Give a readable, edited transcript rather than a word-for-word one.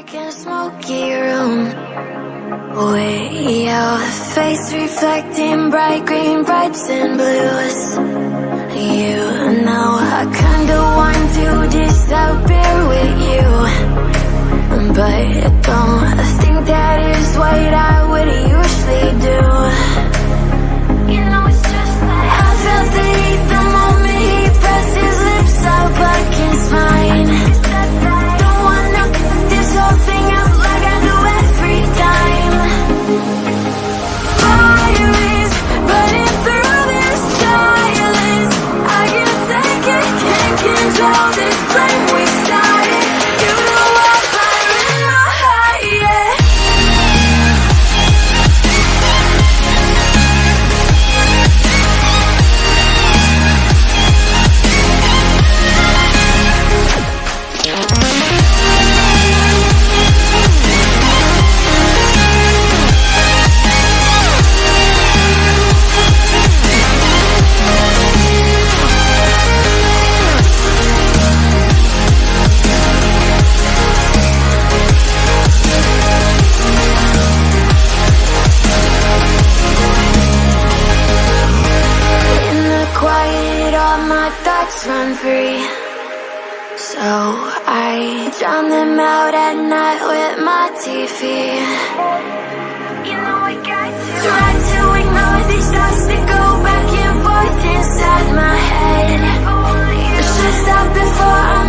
dark and smoky room, way out, face reflecting bright green vibes and blues. You know I kinda want to disappear with you, but don't think that is what I would usually do. You know it's just like I felt the heat the moment he pressed his lips up against mine. Don't wanna this whole thing up like I do every time. Fire is burning through this silence. I can't take it, can't control this flame we started. You know I'm fire in my heart, yeah. Run free, so I drown them out at night with my TV. You know I got to try to ignore these thoughts that go back and forth inside my head. It should stop before I